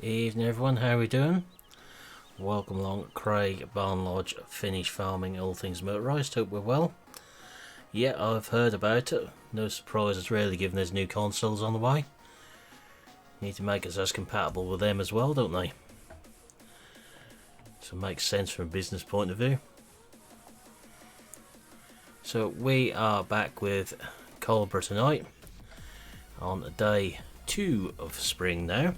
Evening everyone, how are we doing? Welcome along Craig Barn Lodge, Finish Farming, all things motorised. Hope we're well. Yeah, I've heard about it. No surprise, it's really given there's new consoles on the way. Need to make us as compatible with them as well, don't they? So it makes sense from a business point of view. So we are back with Coldborough tonight on day 2 of spring now.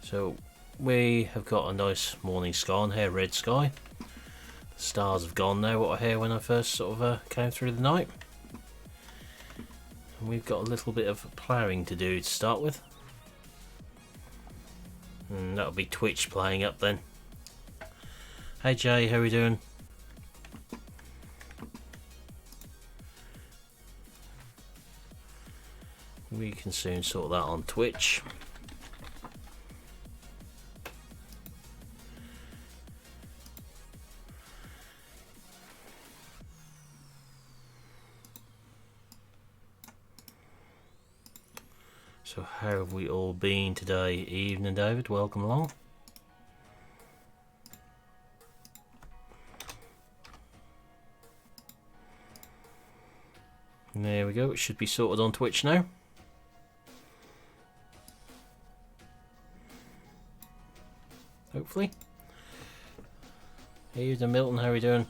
So we have got a nice morning sky on here, red sky. The stars have gone now, what I hear when I first sort of came through the night. And we've got a little bit of ploughing to do to start with. And that'll be Twitch playing up then. Hey Jay, how are we doing? We can soon sort that on Twitch. So how have we all been today? Evening David, welcome along. There we go, it should be sorted on Twitch now. Hopefully. Evening Milton, how are we doing?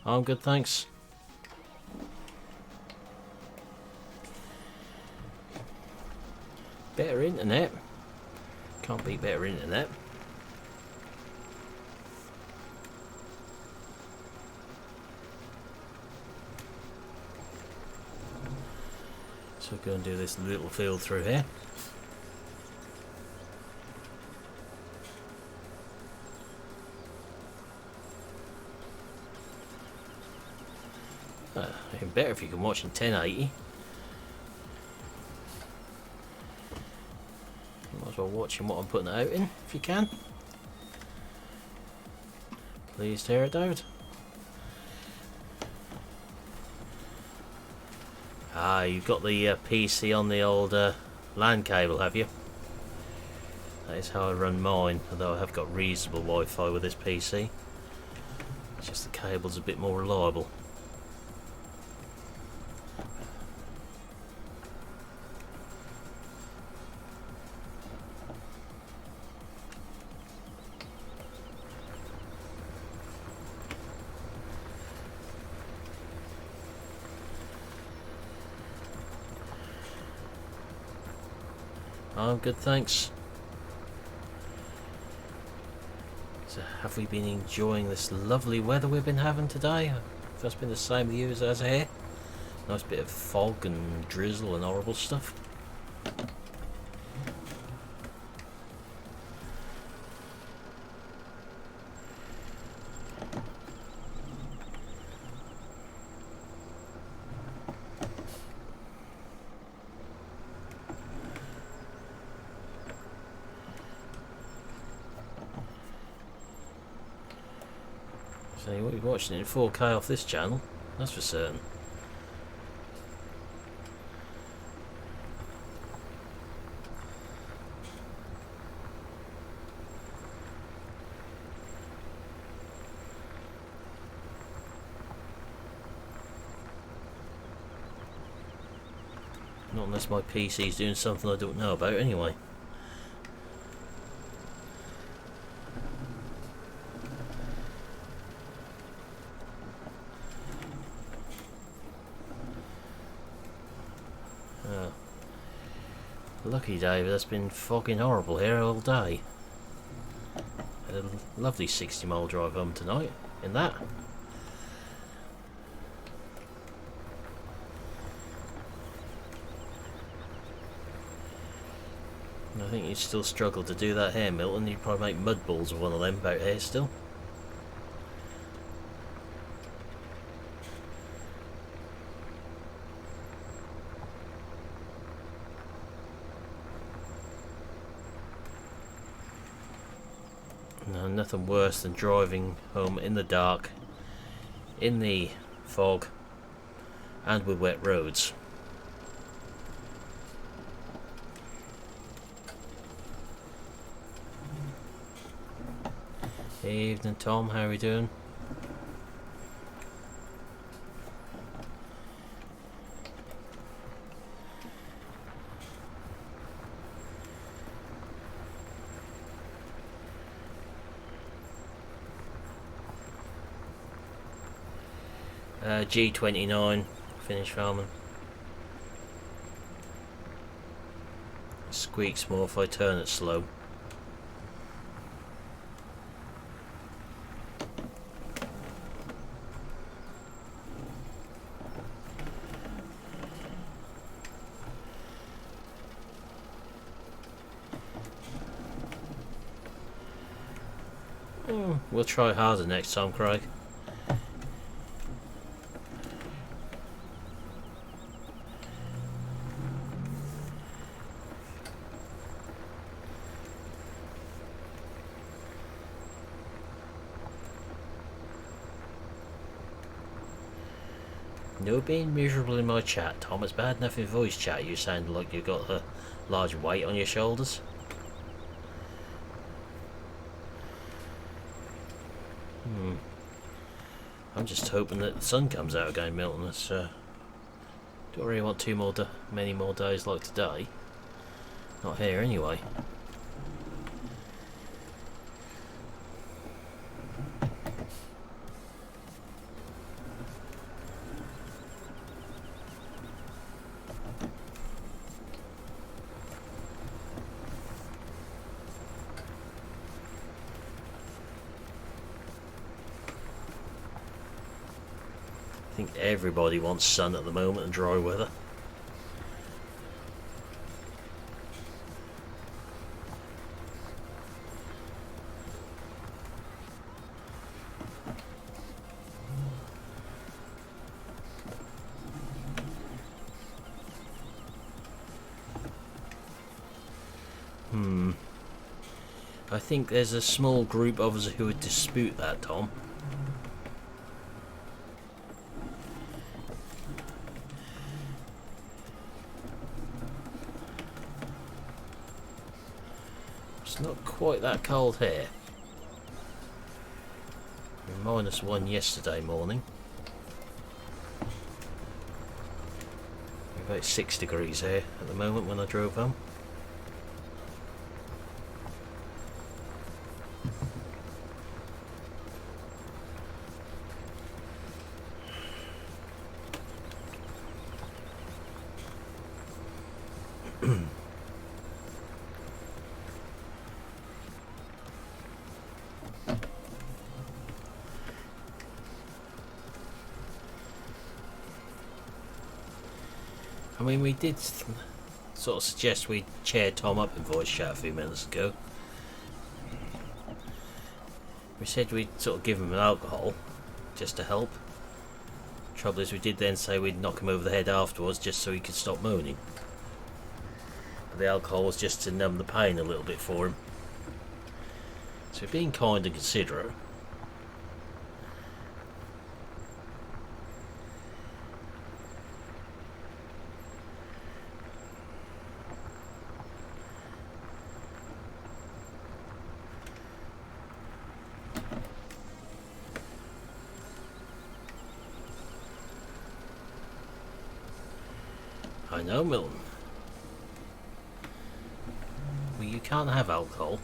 I'm good, thanks. Better internet. Can't beat better internet. So go and do this little field through here. Even better if you can watch in 1080. Might as well watching what I'm putting it out in, if you can. Please tear it out. Ah, you've got the PC on the old LAN cable, have you? That is how I run mine, although I have got reasonable Wi-Fi with this PC. It's just the cable's a bit more reliable. I'm good, thanks. So have we been enjoying this lovely weather we've been having today? If that's been the same with you as here? Nice bit of fog and drizzle and horrible stuff. So you won't be watching it in 4K off this channel, that's for certain. Not unless my PC's doing something I don't know about anyway. Lucky David, that's been fucking horrible here all day. Had a lovely 60-mile drive home tonight in that. I think you'd still struggle to do that here, Milton. You'd probably make mud balls of one of them about here still. No, nothing worse than driving home in the dark, in the fog, and with wet roads. Evening, Tom. How are we doing? G29, finish farming. Squeaks more if I turn it slow. We'll try harder next time, Craig. No being miserable in my chat, Tom. It's bad enough in voice chat you sound like you've got a large weight on your shoulders. I'm just hoping that the sun comes out again, Milton. Don't really want many more days like today. Not here anyway. I think everybody wants sun at the moment and dry weather. I think there's a small group of us who would dispute that, Tom. It's not quite that cold here. -1 yesterday morning. About 6 degrees here at the moment when I drove home. I mean, we did sort of suggest we cheer Tom up in voice chat a few minutes ago. We said we'd sort of give him an alcohol just to help. Trouble is, we did then say we'd knock him over the head afterwards just so he could stop moaning. But the alcohol was just to numb the pain a little bit for him. So being kind and considerate. I know, Milton. Well, you can't have alcohol.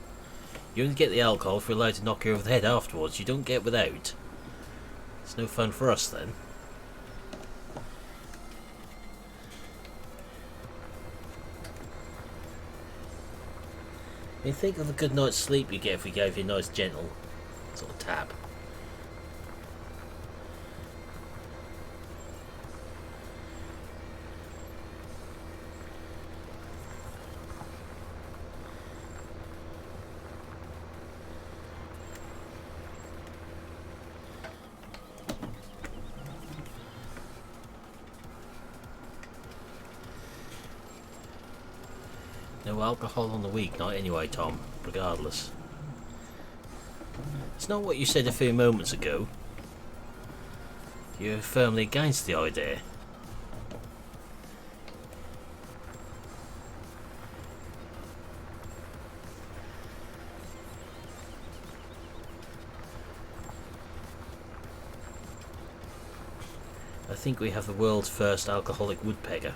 You only get the alcohol if we're allowed to knock you over the head afterwards. You don't get without. It's no fun for us then. I mean, think of the good night's sleep you get if we gave you a nice gentle sort of tap. No alcohol on the weeknight anyway, Tom, regardless. It's not what you said a few moments ago. You're firmly against the idea. I think we have the world's first alcoholic woodpecker.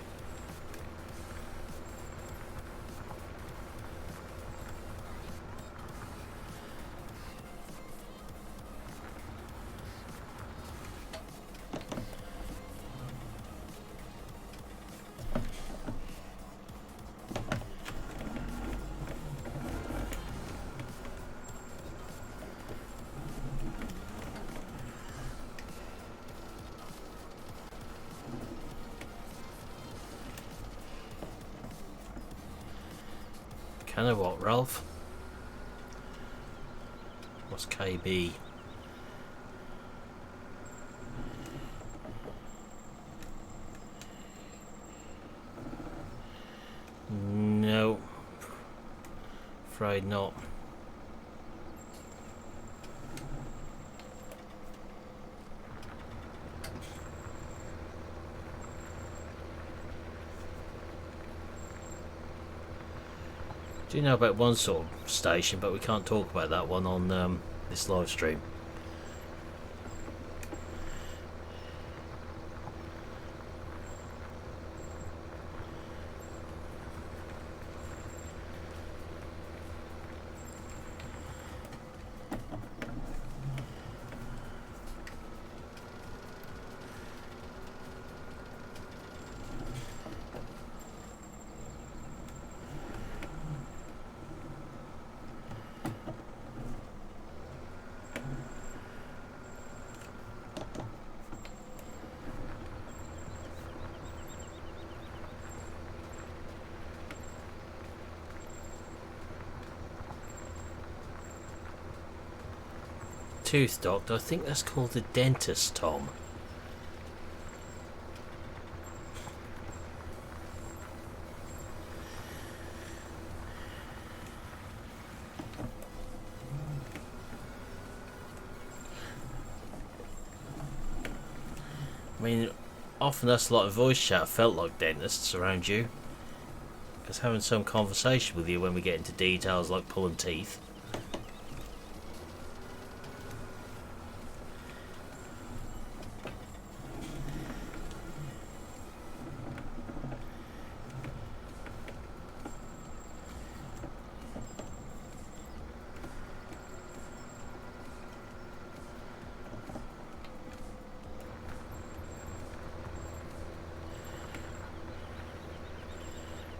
Kind of what, Ralph? What's KB? No, afraid not. Do you know about one sort of station, but we can't talk about that one on this live stream. Tooth doctor, I think that's called the dentist, Tom. I mean, often us a lot of voice chat felt like dentists around you, because having some conversation with you when we get into details like pulling teeth.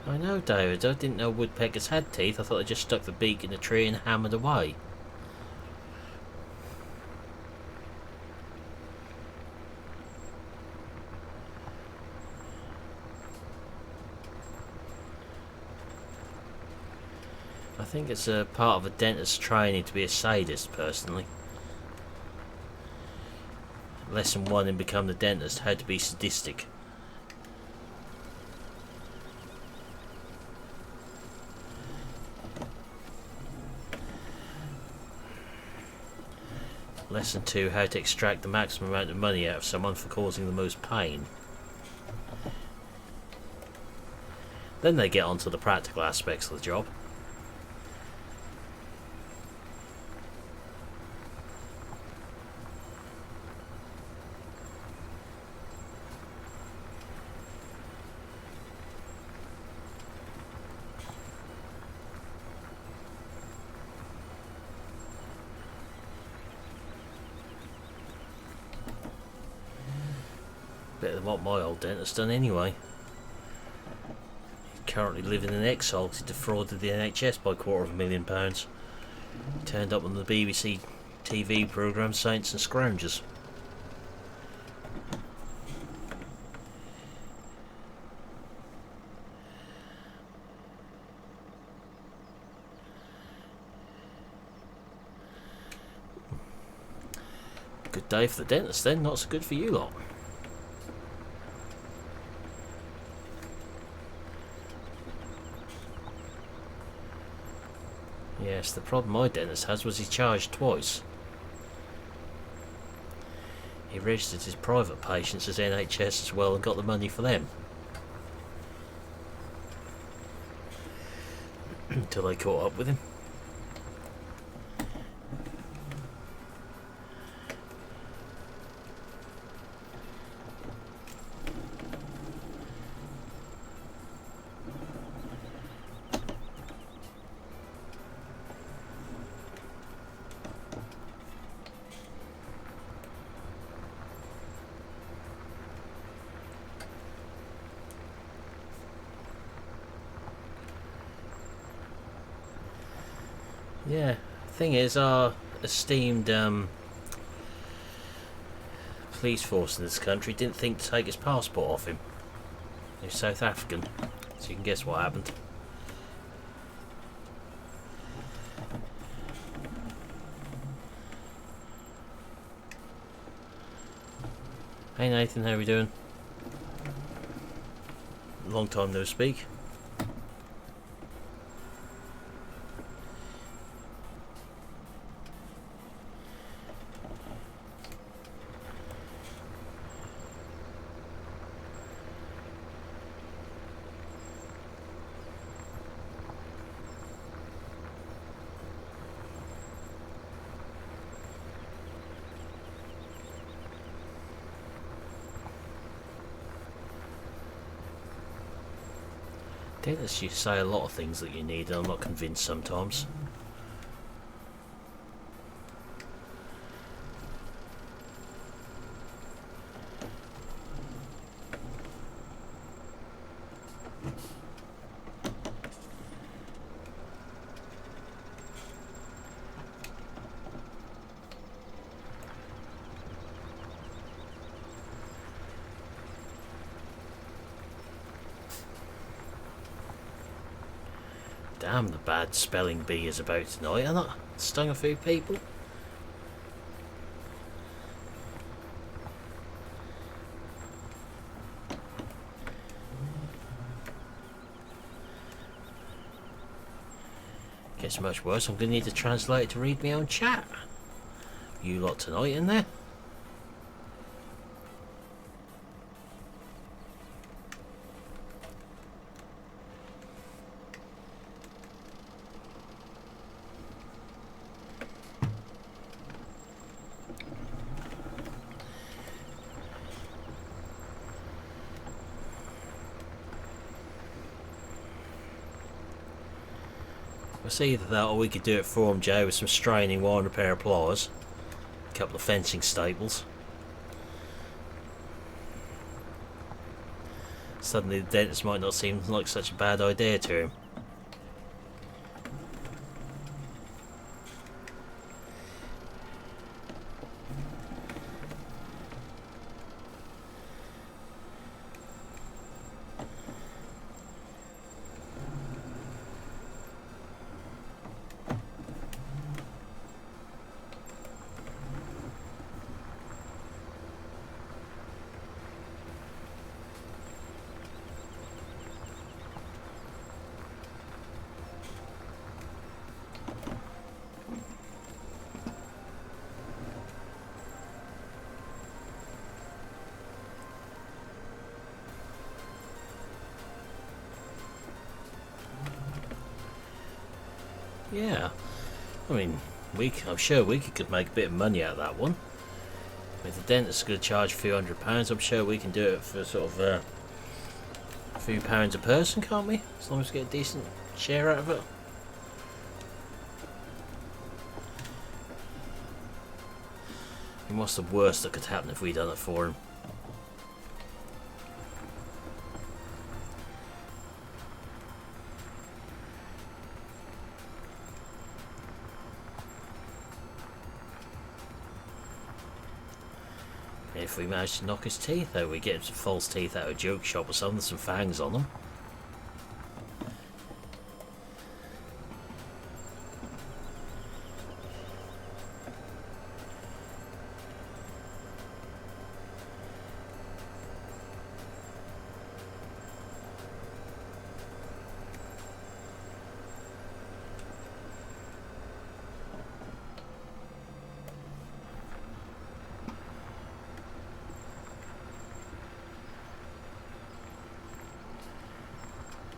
I know, David, I didn't know woodpeckers had teeth. I thought they just stuck the beak in the tree and hammered away. I think it's a part of a dentist's training to be a sadist, personally. Lesson 1 in Become the Dentist, how to be sadistic. Lesson 2, how to extract the maximum amount of money out of someone for causing the most pain. Then they get on to the practical aspects of the job. Better than what my old dentist done anyway. He's currently living in exile because he defrauded the NHS by £250,000. He turned up on the BBC TV programme Saints and Scroungers. Good day for the dentist then, not so good for you lot. Yes, the problem my dentist has was he charged twice. He registered his private patients as NHS as well and got the money for them. Until they caught up with him. Yeah, thing is, our esteemed police force in this country didn't think to take his passport off him. He's South African, so you can guess what happened. Hey Nathan, how we doing? Long time no speak. Dentists you say a lot of things that you need, and I'm not convinced sometimes. Damn, the bad spelling bee is about tonight, hasn't it? Stung a few people. Gets much worse, I'm going to need to translate it to read my own chat. You lot tonight in there? It's either that or we could do it for him, Joe, with some straining wire and a pair of pliers. A couple of fencing staples. Suddenly the dentist might not seem like such a bad idea to him. Yeah, I mean, I'm sure we could make a bit of money out of that one. If the dentist is going to charge a few £100, I'm sure we can do it for sort of a few pounds a person, can't we? As long as we get a decent share out of it. And what's the worst that could happen if we done it for him? If we manage to knock his teeth out, we get him some false teeth out of a joke shop or something, some fangs on them.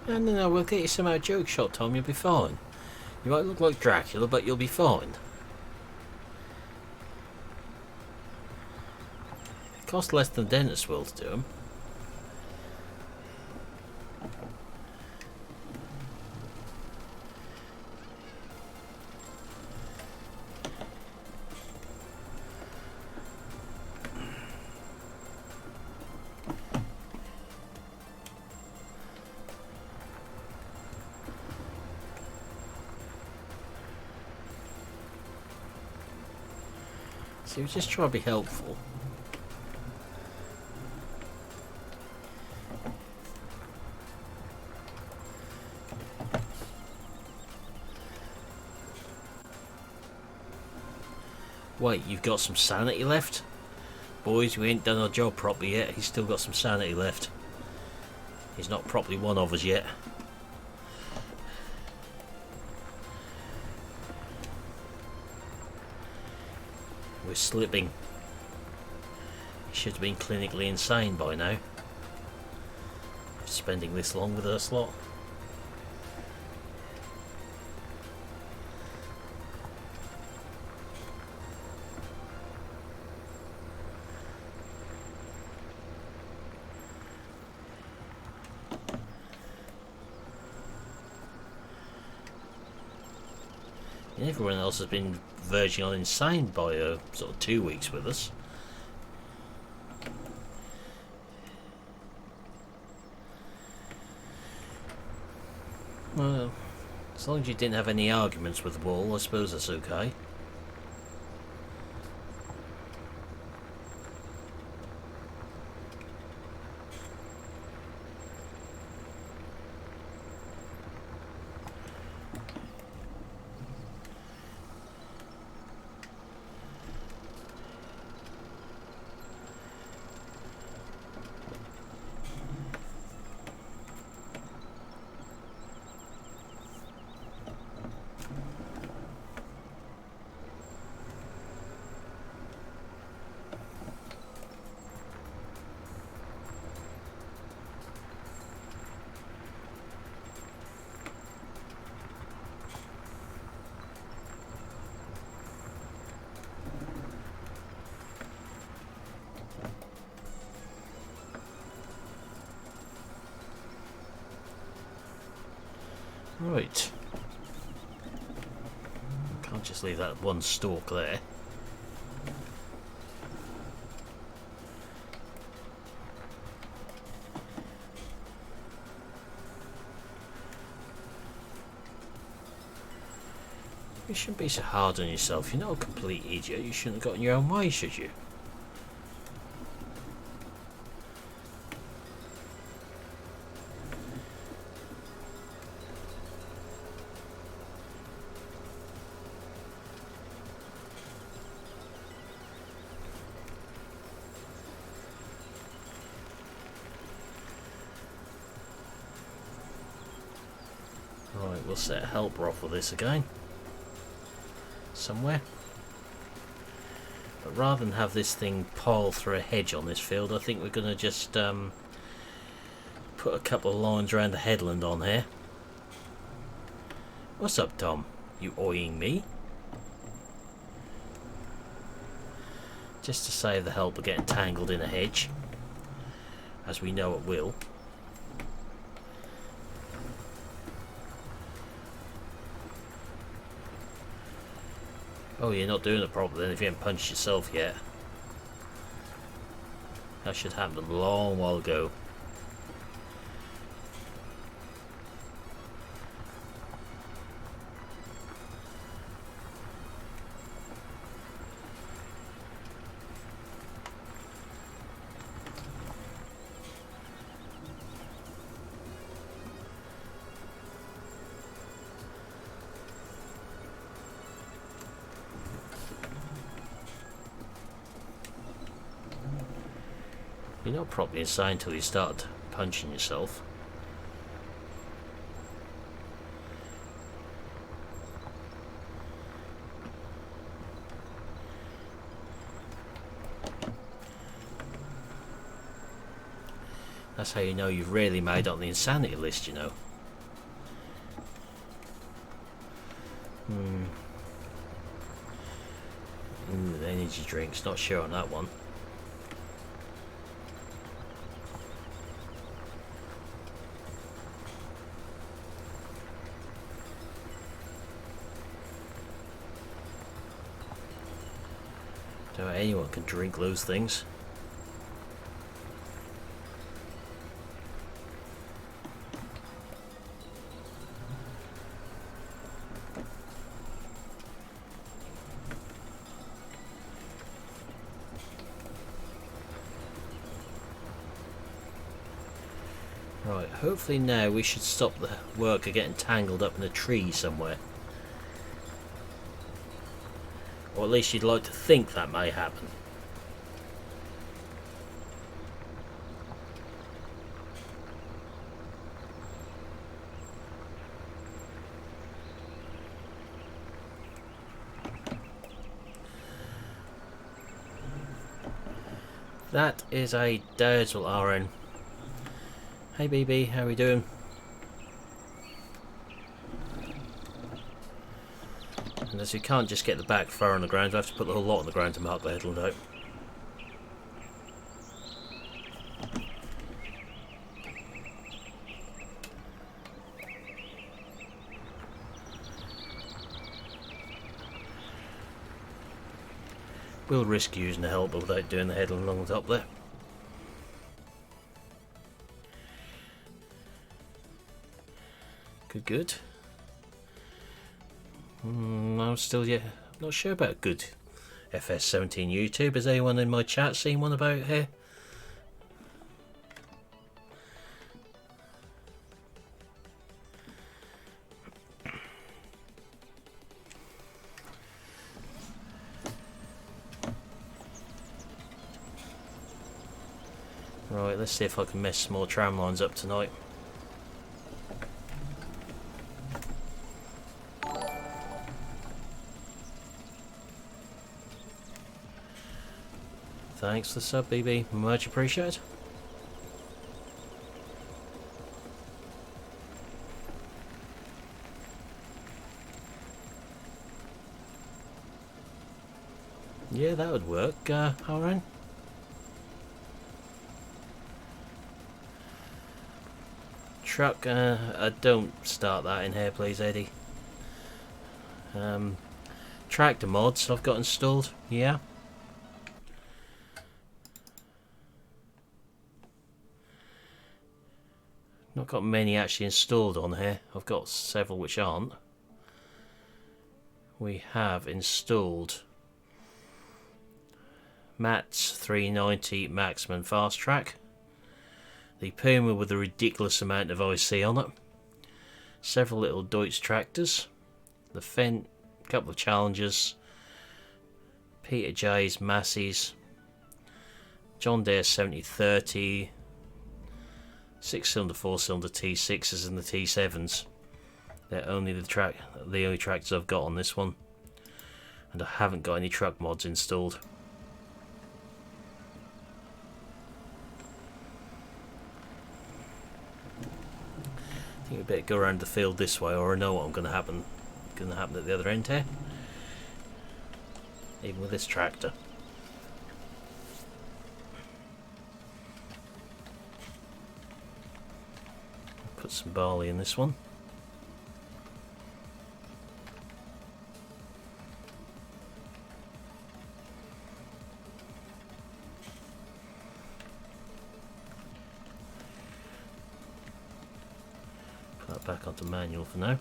No, we'll get you some out of joke shop, Tom, you'll be fine. You might look like Dracula, but you'll be fine. It costs less than a dentist will to do them. See, we're just trying to be helpful. Wait, you've got some sanity left? Boys, we ain't done our job properly yet. He's still got some sanity left. He's not properly one of us yet. We're slipping. He should have been clinically insane by now. Spending this long with us lot. Everyone else has been verging on insane by sort of 2 weeks with us. Well, as long as you didn't have any arguments with the wall, I suppose that's okay. Right. Can't just leave that one stalk there. You shouldn't be so hard on yourself. You're not a complete idiot. You shouldn't have got in your own way, should you? Right, we'll set a helper off with this again. Somewhere. But rather than have this thing pile through a hedge on this field, I think we're going to just put a couple of lines around the headland on here. What's up, Tom? You eyeing me? Just to save the helper getting tangled in a hedge, as we know it will. Oh, you're not doing it properly then if you haven't punched yourself yet. That should happen a long while ago. You're not properly insane until you start punching yourself. That's how you know you've really made up the insanity list, you know. The energy drinks, not sure on that one. Don't know how anyone can drink those things. Right, hopefully now we should stop the worker getting tangled up in a tree somewhere. Or at least you'd like to think that may happen. That is a Dazzle RN. Hey BB, how are we doing? And as we can't just get the back fur on the ground, we have to put the whole lot on the ground to mark the headland out. We'll risk using the helper without doing the headland along the top there. Good. I'm still not sure about good FS17 YouTube. Has anyone in my chat seen one about here? Right, let's see if I can mess some more tram lines up tonight. Thanks for the sub, BB. Much appreciated. Yeah, that would work, Aaron. Truck, don't start that in here, please, Eddie. Tractor mods I've got installed, yeah. Not got many actually installed on here. I've got several which aren't. We have installed Matt's 390 maximum fast track, the Puma with a ridiculous amount of IC on it, several little Deutz tractors, the Fendt, a couple of Challengers, Peter J's Massey's, John Deere 7030, 6-cylinder, 4-cylinder T6s and the T7s. They're only the only tractors I've got on this one, and I haven't got any truck mods installed. I think we better go around the field this way, or I know what going to happen at the other end here. Even with this tractor. Put some barley in this one. Put that back onto manual for now.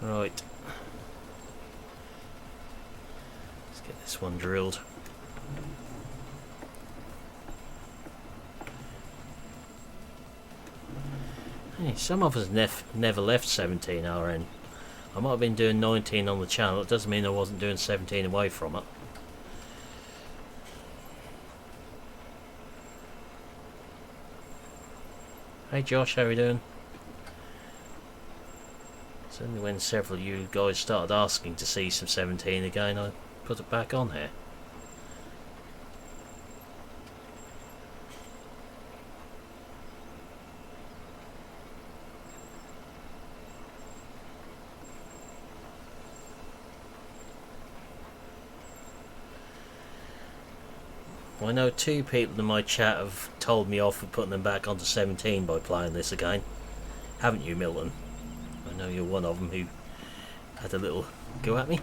Right, let's get this one drilled. Hey, some of us never left 17 RN. I might have been doing 19 on the channel, it doesn't mean I wasn't doing 17 away from it. Hey Josh, how are you doing? It's only when several of you guys started asking to see some 17 again, I put it back on here. Well, I know 2 people in my chat have told me off for putting them back onto 17 by playing this again. Haven't you, Milton? I know you're one of them who had a little go at me.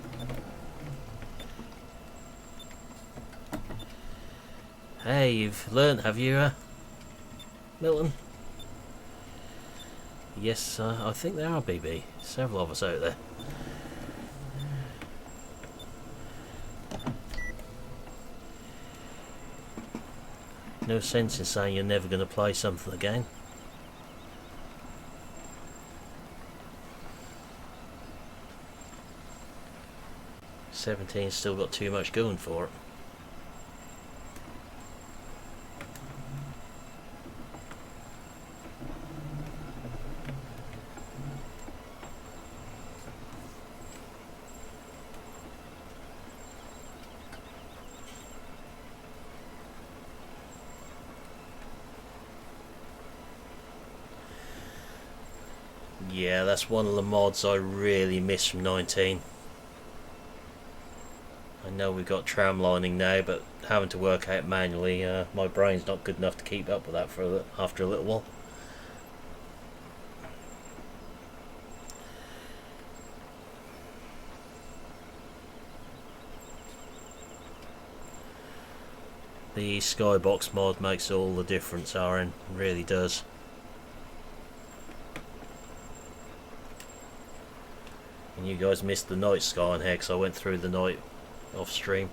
Hey, you've learnt, have you? Milton? Yes, I think they are, BB. Several of us out there. No sense in saying you're never going to play something again. '17's still got too much going for it. Yeah, that's one of the mods I really miss from 19. I know we've got tramlining now, but having to work out manually, my brain's not good enough to keep up with that for after a little while. The Skybox mod makes all the difference, Aaron, really does. And you guys missed the night sky on here because I went through the night off stream.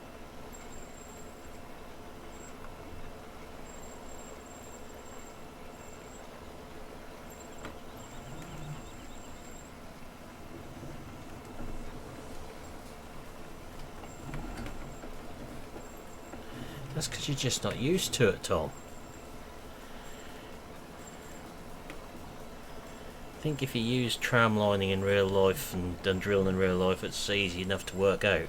That's because you're just not used to it, Tom. I think if you use tramlining in real life and done drilling in real life, it's easy enough to work out.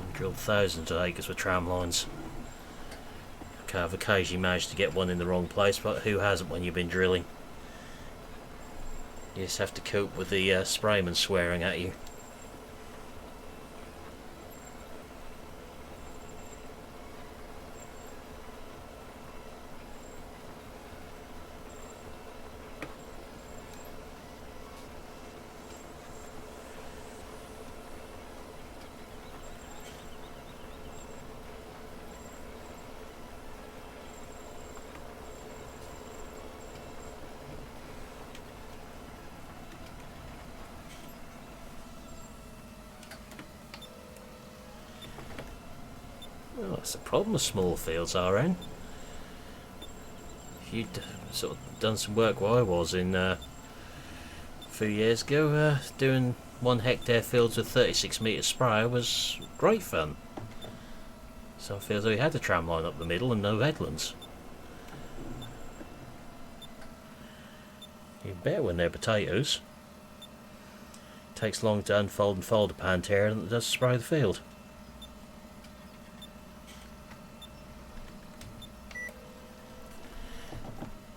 I've drilled thousands of acres with tram lines. Okay, I've occasionally managed to get one in the wrong place, but who hasn't when you've been drilling? You just have to cope with the sprayman swearing at you. Well, that's the problem with small fields, RN. If you'd sort of done some work where I was in a few years ago, doing 1 hectare fields with 36 metre sprayer was great fun. Some fields where you had a tram line up the middle and no headlands. Even better when they're potatoes. Takes long to unfold and fold a pantear than it does to spray the field.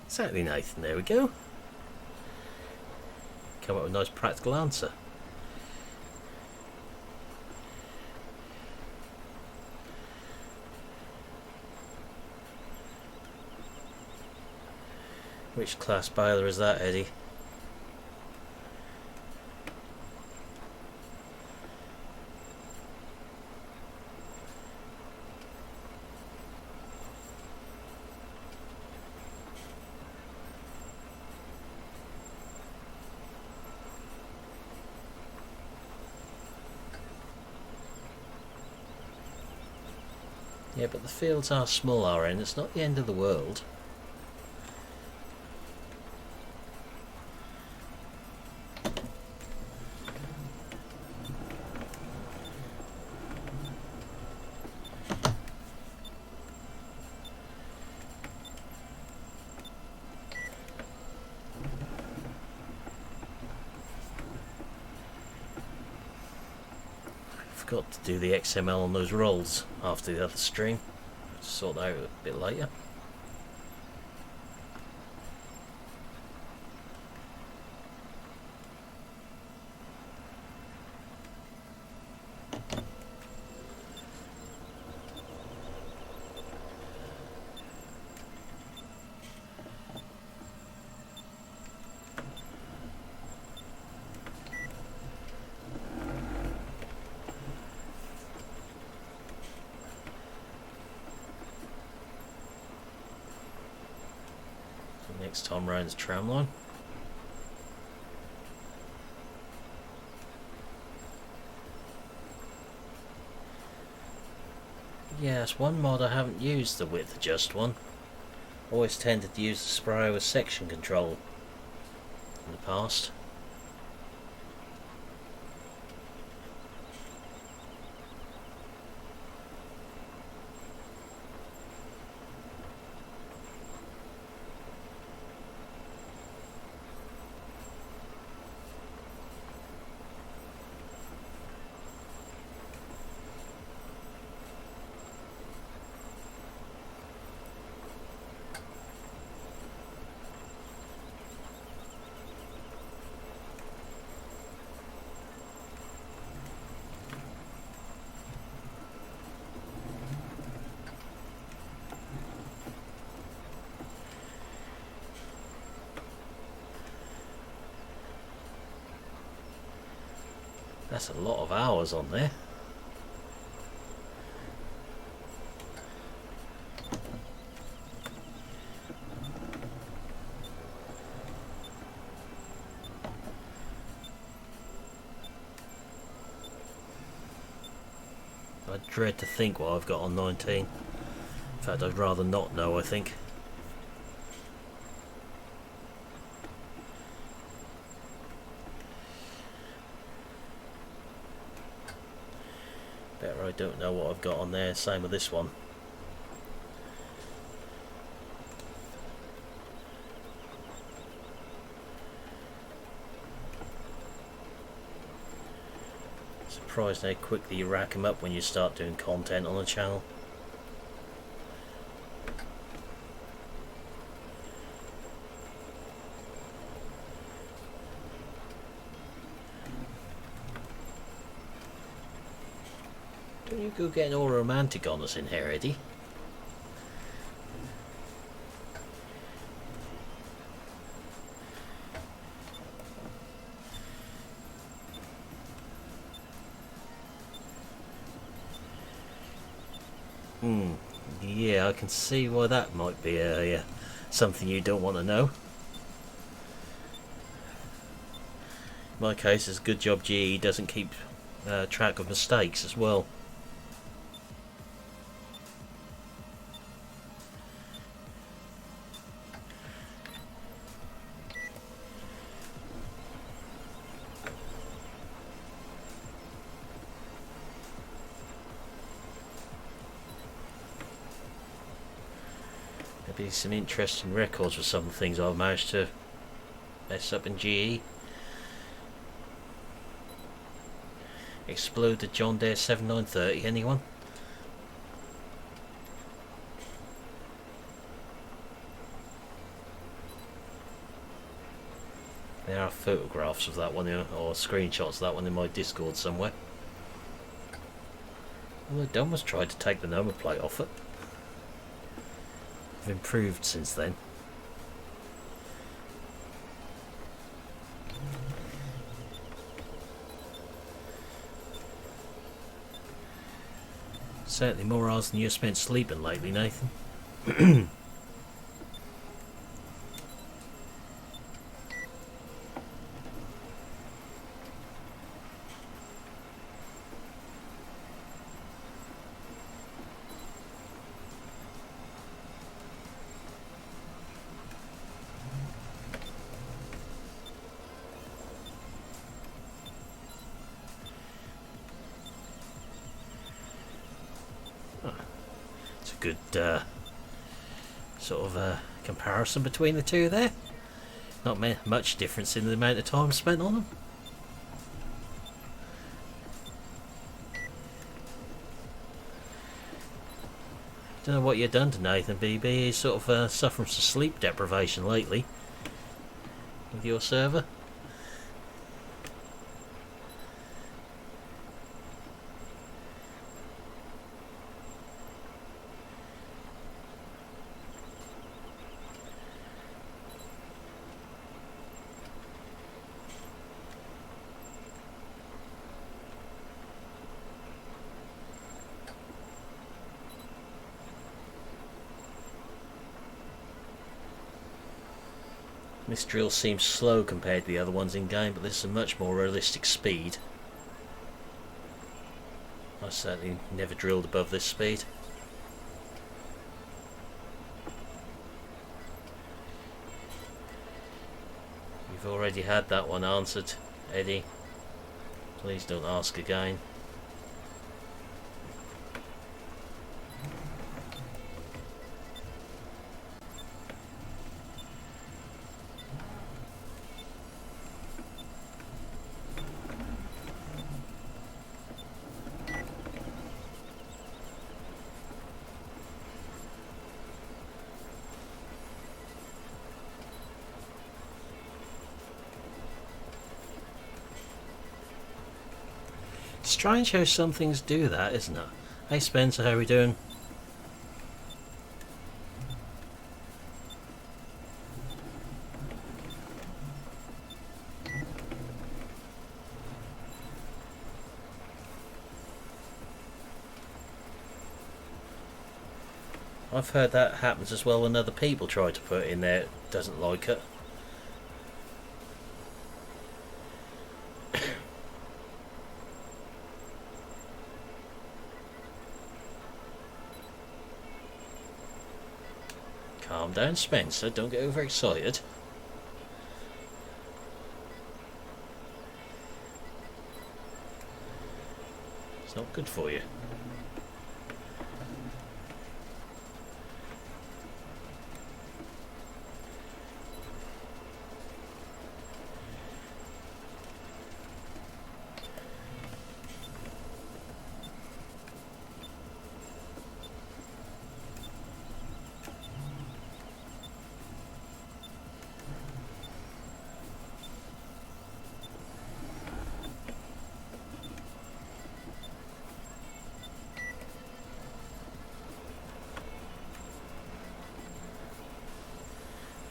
Exactly, Nathan, there we go. Come up with a nice practical answer. Which class baler is that, Eddie? Yeah, but the fields are small, RN. It's not the end of the world. Got to do the XML on those rolls after the other stream. Sort that out a bit later. next time round the tram line. Yes, one mod I haven't used the width adjust one. Always tended to use the sprayer with section control in the past. That's a lot of hours on there. I dread to think what I've got on 19. In fact, I'd rather not know, I think. Better I don't know what I've got on there, same with this one. Surprised how quickly you rack them up when you start doing content on a channel. Don't you go getting all romantic on us in here, Eddie? Yeah, I can see why that might be something you don't want to know. In my case, it's a good job GE doesn't keep track of mistakes as well. Be some interesting records for some things I've managed to mess up in GE. Explode the John Deere 7930, anyone? There are photographs of that one, or screenshots of that one in my Discord somewhere. All I've done was try to take the number plate off it. I've improved since then. Certainly more hours than you spent sleeping lately, Nathan. Good sort of comparison between the two there. Not much difference in the amount of time spent on them. Don't know what you've done to Nathan BB. He's sort of suffering from sleep deprivation lately with your server. This drill seems slow compared to the other ones in game, but this is a much more realistic speed. I certainly never drilled above this speed. You've already had that one answered, Eddie. Please don't ask again. Strange how some things do that, isn't it? Hey Spencer, how are we doing? I've heard that happens as well when other people try to put it in there, doesn't like it. Calm down, Spencer, don't get overexcited. It's not good for you.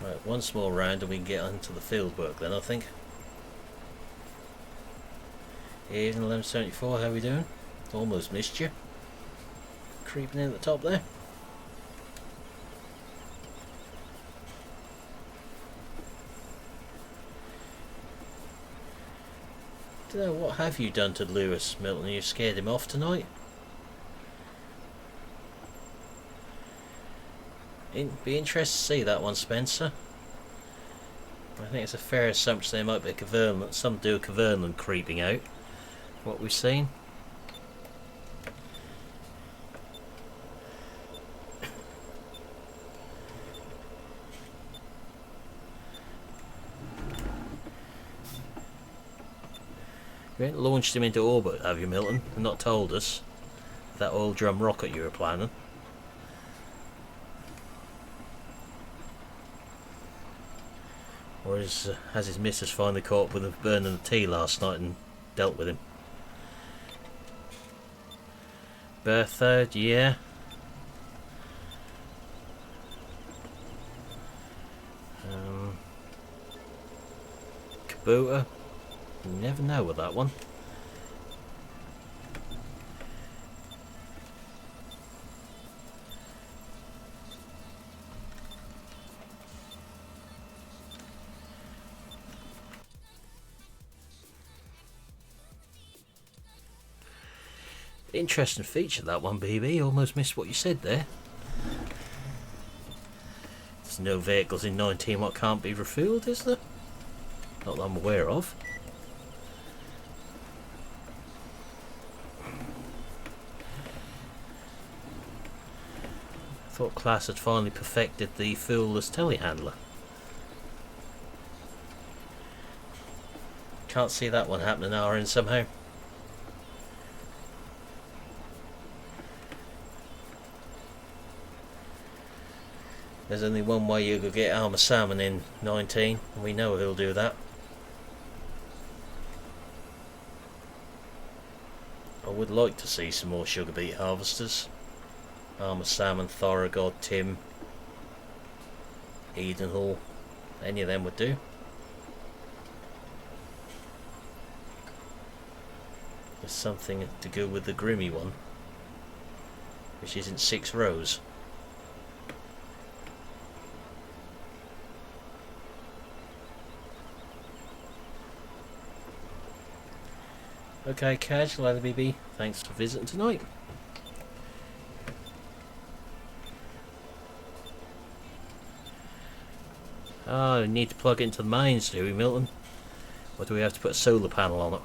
Right, one small round and we can get onto the field work then, I think. Evening 1174, how we doing? Almost missed you. Creeping in at the top there. Don't know, what have you done to Lewis, Milton? You scared him off tonight? Be interested to see that one, Spencer. I think it's a fair assumption there might be a Cavernan, some do a Cavernan creeping out. What we've seen. You ain't launched him into orbit, have you, Milton? And not told us that oil drum rocket you were planning. Or has his missus finally caught up with him burning the tea last night and dealt with him? Bertha, yeah. Kubota, you never know with that one. Interesting feature, that one, BB. Almost missed what you said there. There's no vehicles in 19 what can't be refueled, is there? Not that I'm aware of. I thought Class had finally perfected the fuelless telehandler. Can't see that one happening our end somehow. There's only one way you could get Armour Salmon in 19, and we know he'll do that. I would like to see some more sugar beet harvesters. Armour Salmon, Thorogod, Tim, Edenhall, any of them would do. There's something to go with the Grimmy one, which isn't 6 rows. Okay, casual LBB, thanks for visiting tonight. Oh, we need to plug it into the mains, do we, Milton? Or do we have to put a solar panel on it?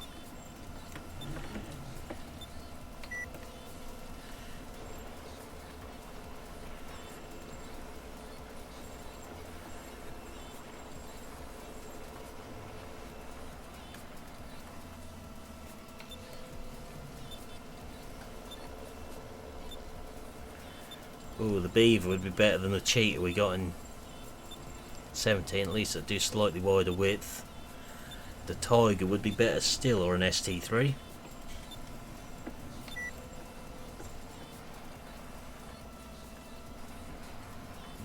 Ooh, the Beaver would be better than the Cheetah we got in 17, at least it'd do slightly wider width. The Tiger would be better still, or an ST3.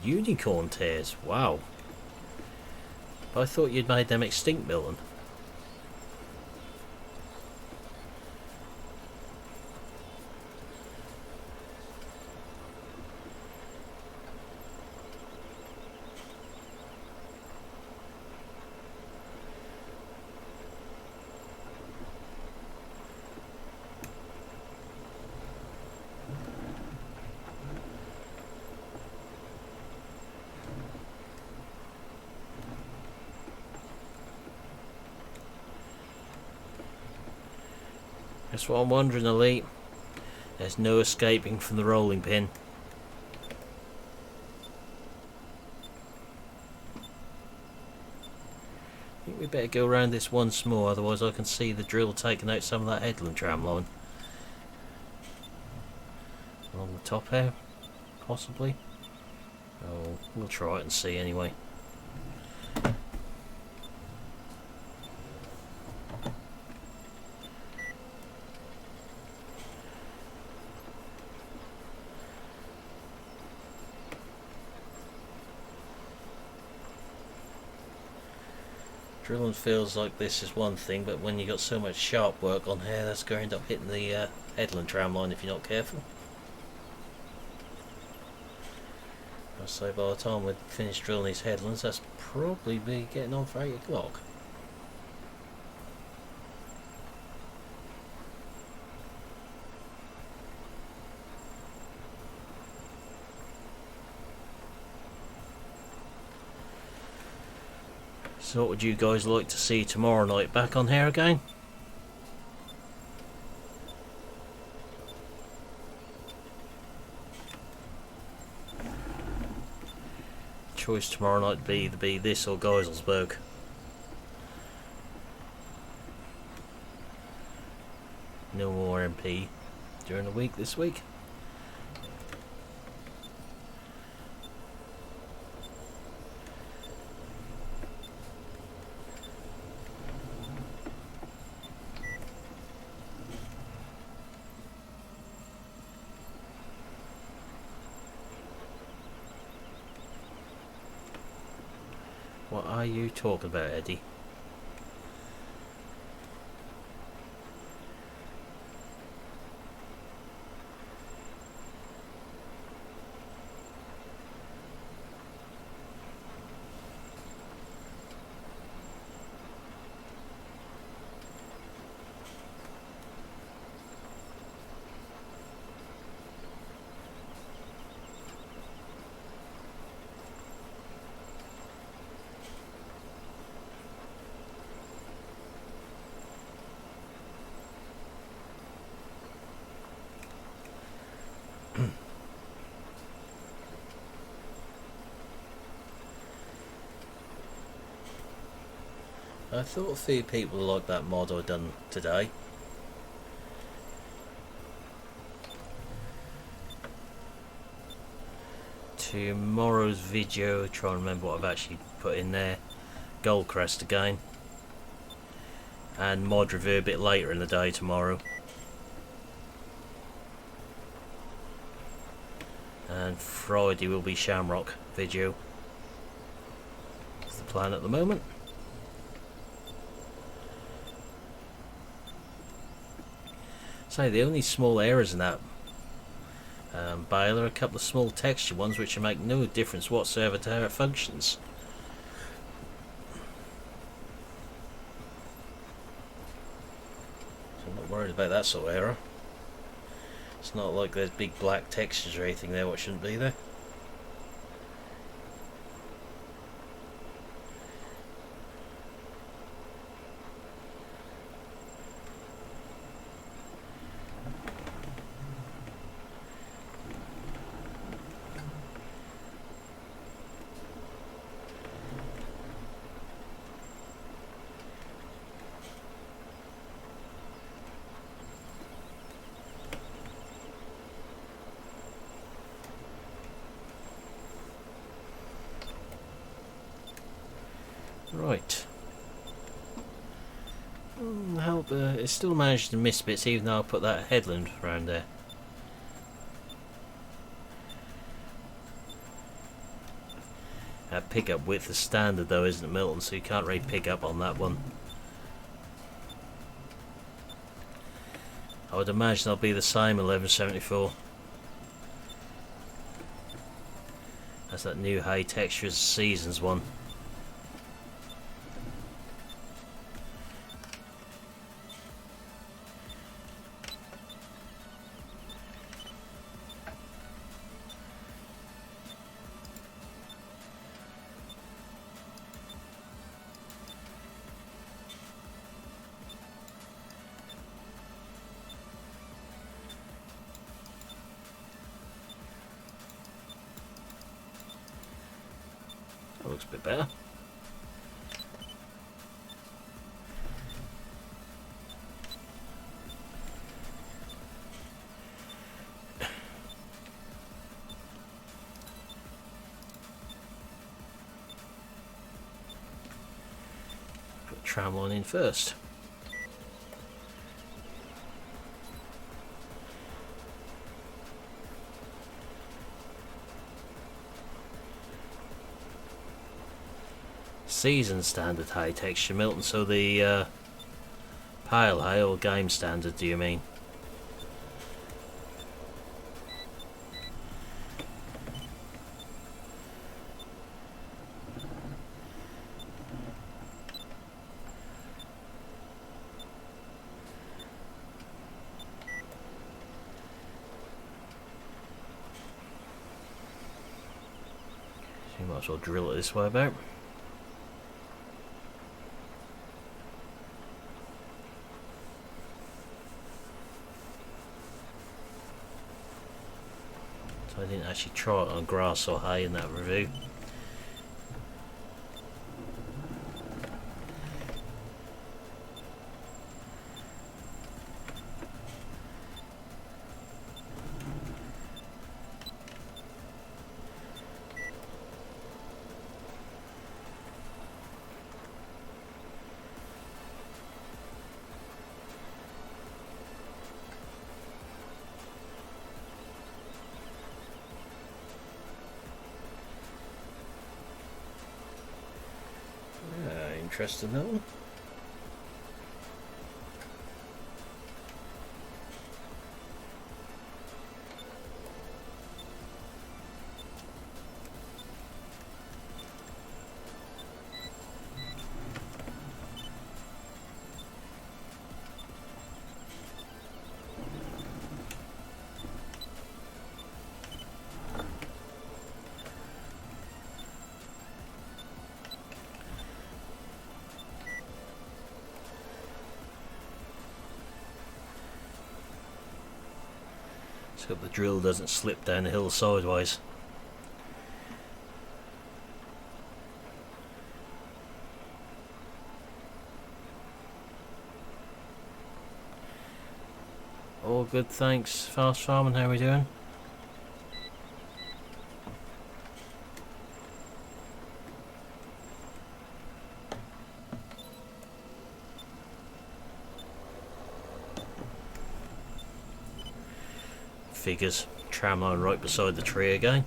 Unicorn tears, wow. But I thought you'd made them extinct, Milton. That's what I'm wondering, Elite. There's no escaping from the rolling pin. I think we better go around this once more, otherwise I can see the drill taking out some of that headland tram line. Along the top here, possibly. Oh, we'll try it and see anyway. Drilling feels like this is one thing, but when you got so much sharp work on here, that's going to end up hitting the headland tram line if you're not careful. I'd say by the time we finish drilling these headlands, that's probably be getting on for 8 o'clock. So what would you guys like to see tomorrow night? Back on here again? Choice tomorrow night be this or Geiselsberg. No more MP during the week this week. What are you talking about, Eddie? I thought a few people liked that mod I done today. Tomorrow's video, try and remember what I've actually put in there. Goldcrest again. And mod review a bit later in the day tomorrow. And Friday will be Shamrock video. That's the plan at the moment. So the only small errors in that baler are a couple of small texture ones which make no difference whatsoever to how it functions. So I'm not worried about that sort of error. It's not like there's big black textures or anything there what shouldn't be there. Right. Help, it still managed to miss bits even though I put that headland around there. That pickup width is standard though, isn't it, Milton? So you can't really pick up on that one. I would imagine that'll be the same 1174. That's that new High Textures Seasons one. That looks a bit better. Put tramline in first. Season standard high texture, Milton, so the pale high or game standard, do you mean? You might as well drill it this way about. I didn't actually try it on grass or hay in that review. Interesting, that one. Let's hope the drill doesn't slip down the hill sideways. All good, thanks. Fast farming, how are we doing? Figures. Tramline right beside the tree again.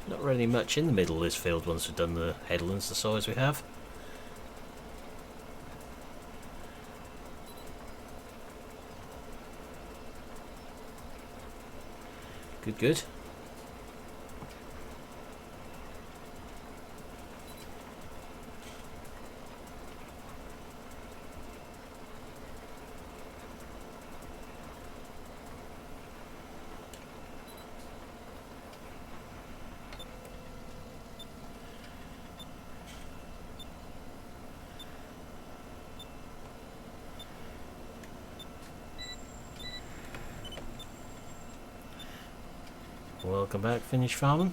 Not not really much in the middle of this field once we've done the headlands the size we have. Good, good. Welcome back, Finish Farming.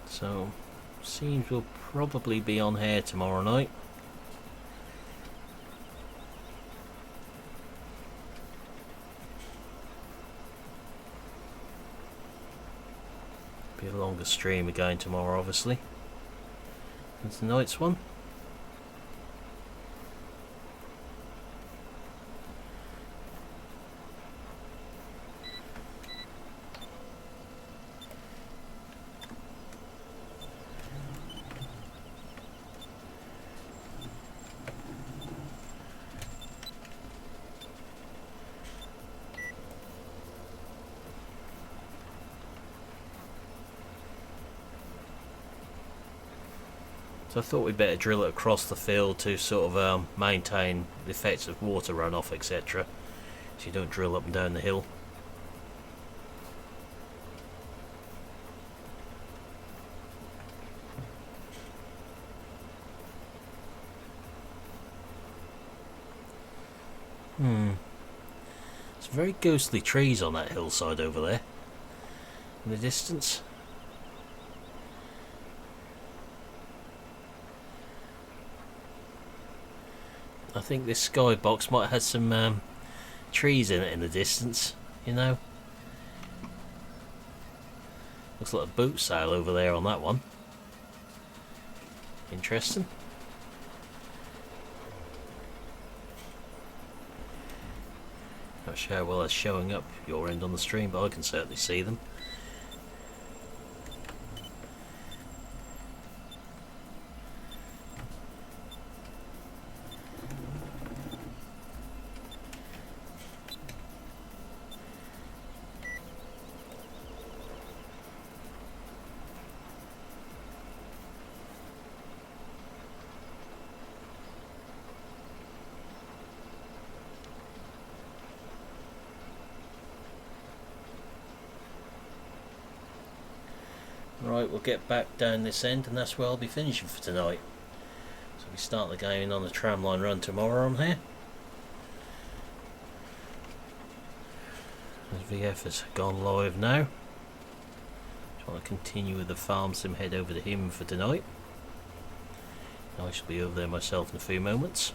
So, seems we'll probably be on here tomorrow night. Be a longer stream again tomorrow, obviously. It's tonight's one. So I thought we'd better drill it across the field to sort of maintain the effects of water runoff, etc. So you don't drill up and down the hill. Some very ghostly trees on that hillside over there in the distance. I think this skybox might have some trees in it in the distance, you know. Looks like a boot sale over there on that one. Interesting. Not sure how well that's showing up your end on the stream, but I can certainly see them. Right, we'll get back down this end and that's where I'll be finishing for tonight. So we start the game on the tramline run tomorrow on here. As VF has gone live now. Just want to continue with the farm sim, head over to him for tonight. I shall be over there myself in a few moments.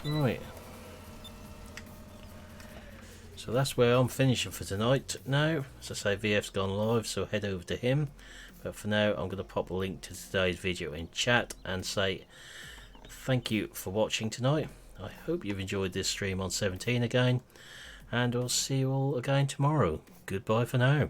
Right, so that's where I'm finishing for tonight now. As I say, VF's gone live, so head over to him. But for now, I'm going to pop a link to today's video in chat and say thank you for watching tonight. I hope you've enjoyed this stream on 17 again, and I'll see you all again tomorrow. Goodbye for now.